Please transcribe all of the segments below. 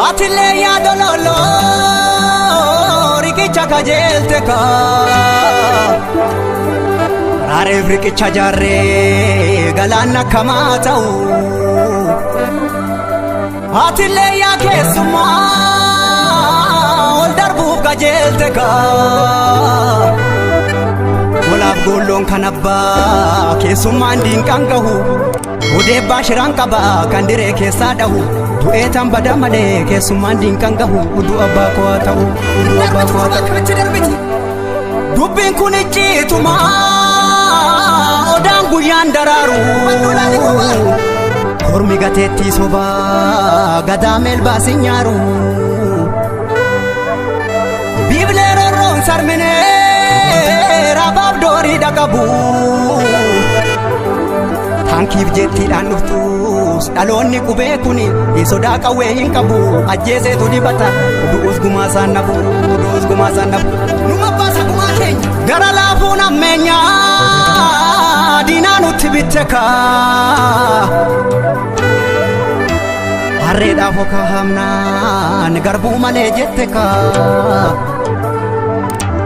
Atile ya dololo rikicha kajelte ka Rare rikicha jarre galana kamatau Atile ya kesuma ol darbu kajelte ka Olaf golon kanabba kesuma ndin kangahu Ude bashiran kaba kandire kesadahu Tuetan badamade kesuma ndin kangahu udu abako atau udu abako atau Dubin kunichi tuma odangu yandararu Kormi gateti soba gadamel basinyaru Biblero ron sarmene rabab dori dakabu Tankif jetti danuftus dalonni kube kuni isoda kawe hinkabu ajese to dibata duus gumasan nabu numa basa kumaken gara lafuna menya dinanu tibiteka arreda foka hamna garbu male jetteka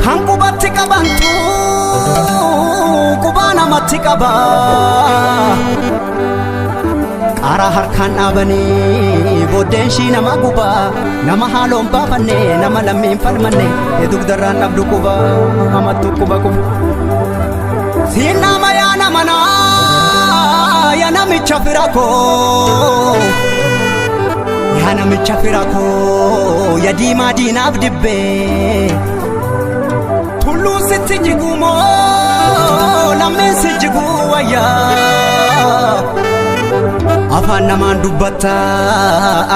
hanku batika bantu kubana matikaba Ara harkan abani boden shi nama guba nama halom bafanne nama lammin falmanne eduk daran abdu kuba amatu kuba kum Sina maya namana ya nami chafirako ya dima dina abdibbe Tulu sitijigumo lammin sijiguwaya Afaan namaan dubbata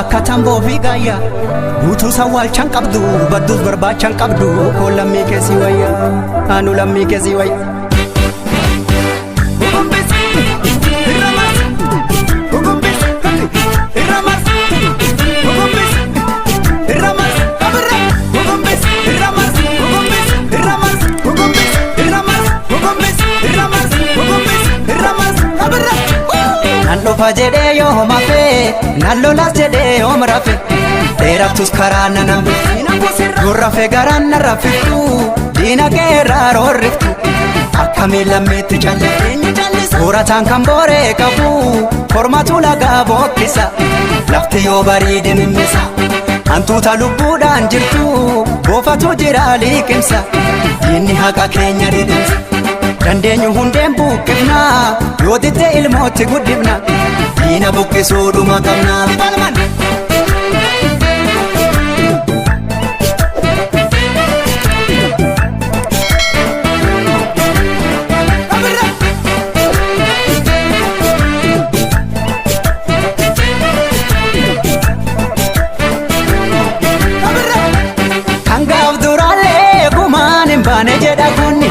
akka tamboo fi gaayya Guutuu sawwaalchaan qabdu badduus barbaachaan qabdu Koo lammii keessi wayya anu lammii keessi wayya Nallo fajede yo mafe nallo las jede yo mrafe Teraptus karana nambe Gurrafe garanna rafitu Dina gerra rorriftu Akkami lammeetti challe Suratan kambore kabu Formatu laga bokkisa Lafti yoo bariide mimmisa Antuuta lubbuudhaan jirtu Boofatu jira liqimsa Diinni haqa keenya didimsa Dandeenyu hundeen buqqifna yoo didde ilmootti guddifna diina buqqisuudhuma qabna Kangaaf duraalee gumaan hin baane jedha kunni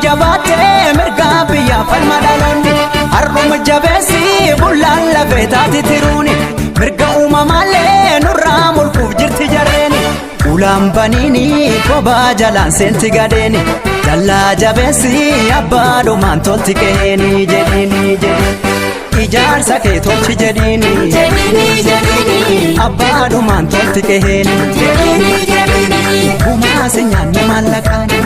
Jabaate mirga biyya falma dhalonni Har'uma jabeessi bullaan lafee taati tiruuni Mirga uumamaalee nurraa mulquuf jirti jarreeni Ulaan baniini kophaa jalaan seenti gadeeni Jallaa jabeessi abbaadhumaan tolti qeeni jedhini Ijaarsa kee tolchi jedhini abbaadhumaan tolti qeeni Gumaasi nyaanni maallaqaani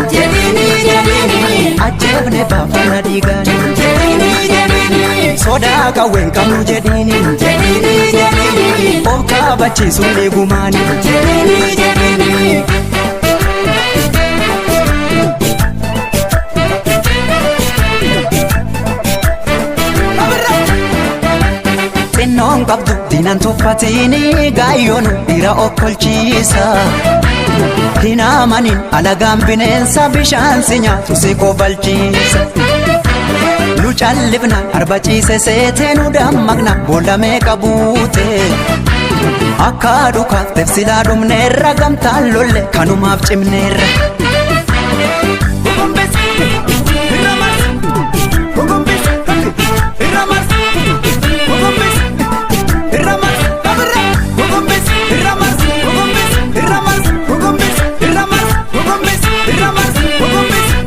Ajjeefne baafana dhiigaani Sodaa qawween qabnu jedhini Of kaabachiisuun eegumaani Xinnoon qabdu diinan tuffatini gaayyoon dhiira okkolchiisa Hinaamanin alagaan bineensa bishaan si nyaatu si kobalchiisa Nu callifna arbaciise seetee nu dammaqna boolla meeqa buute Akka dhukaafteef silaa dhumneerra gamtaan lolle kanumaaf cimneerra irra